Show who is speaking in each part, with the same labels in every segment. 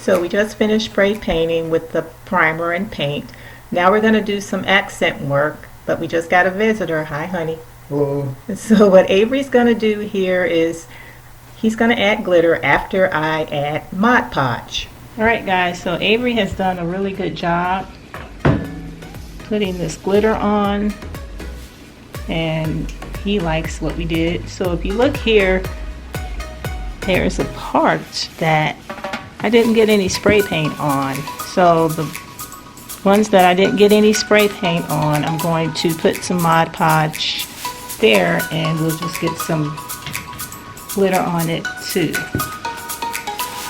Speaker 1: so we just finished spray painting with the primer and paint. Now we're going to do some accent work, but we just got a visitor. Hi, honey.
Speaker 2: Hello.
Speaker 1: So what Avery's going to do here is he's going to add glitter after I add Mod Podge. Alright guys, so Avery has done a really good job putting this glitter on, and he likes what we did. So if you look here, there's a part that I didn't get any spray paint on. So the ones that I didn't get any spray paint on, I'm going to put some Mod Podge there, and we'll just get some glitter on it too.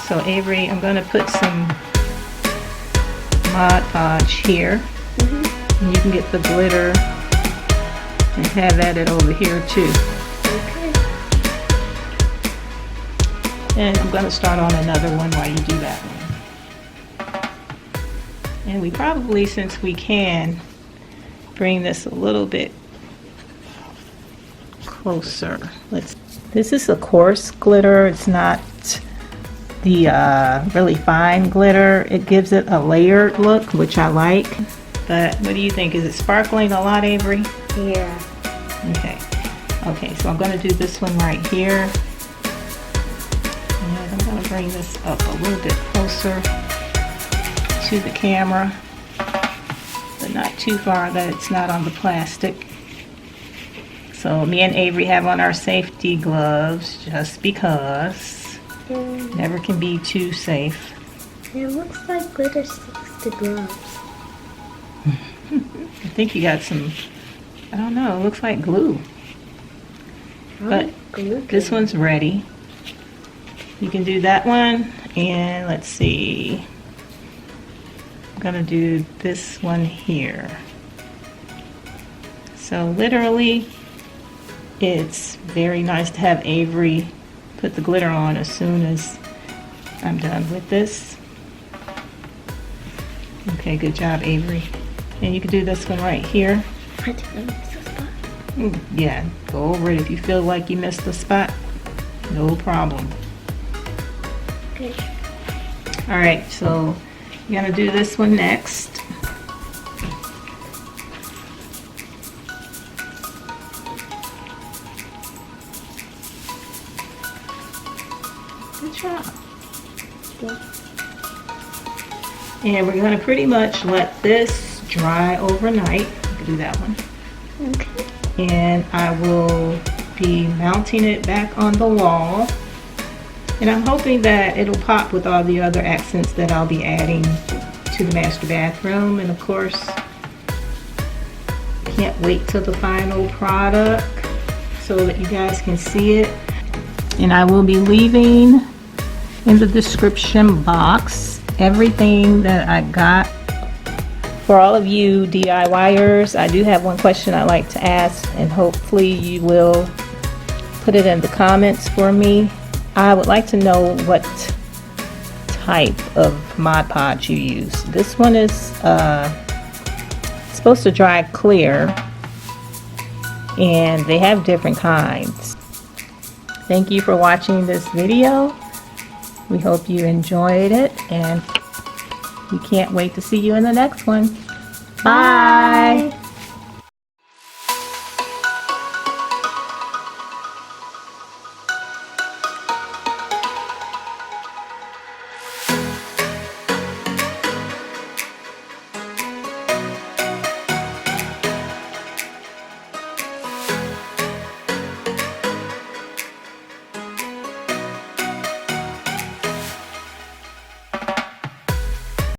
Speaker 1: So Avery, I'm going to put some Mod Podge here, and you can get the glitter and have added over here too. Okay. And I'm going to start on another one while you do that one. And we probably, since we can, bring this a little bit closer. This is a coarse glitter. It's not the really fine glitter. It gives it a layered look, which I like. But what do you think? Is it sparkling a lot, Avery?
Speaker 3: Yeah.
Speaker 1: Okay. Okay, so I'm going to do this one right here. And I'm going to bring this up a little bit closer to the camera, but not too far that it's not on the plastic. So me and Avery have on our safety gloves just because. Never can be too safe.
Speaker 3: It looks like glitter sticks to gloves.
Speaker 1: I think you got some, I don't know, it looks like glue. But this one's ready. You can do that one, and let's see. I'm gonna do this one here. So literally, it's very nice to have Avery put the glitter on as soon as I'm done with this. Okay, good job, Avery. And you can do this one right here.
Speaker 3: I think I missed a spot.
Speaker 1: Yeah, go over it if you feel like you missed a spot. No problem.
Speaker 3: Okay.
Speaker 1: Alright, so you're gonna do this one next. Good job.
Speaker 3: Yeah.
Speaker 1: And we're going to pretty much let this dry overnight. You can do that one.
Speaker 3: Okay.
Speaker 1: And I will be mounting it back on the wall. And I'm hoping that it'll pop with all the other accents that I'll be adding to the master bathroom. And of course, can't wait till the final product so that you guys can see it. And I will be leaving in the description box everything that I got. For all of you DIYers, I do have one question I'd like to ask, and hopefully you will put it in the comments for me. I would like to know what type of Mod Podge you use. This one is supposed to dry clear, and they have different kinds. Thank you for watching this video. We hope you enjoyed it, and we can't wait to see you in the next one. Bye!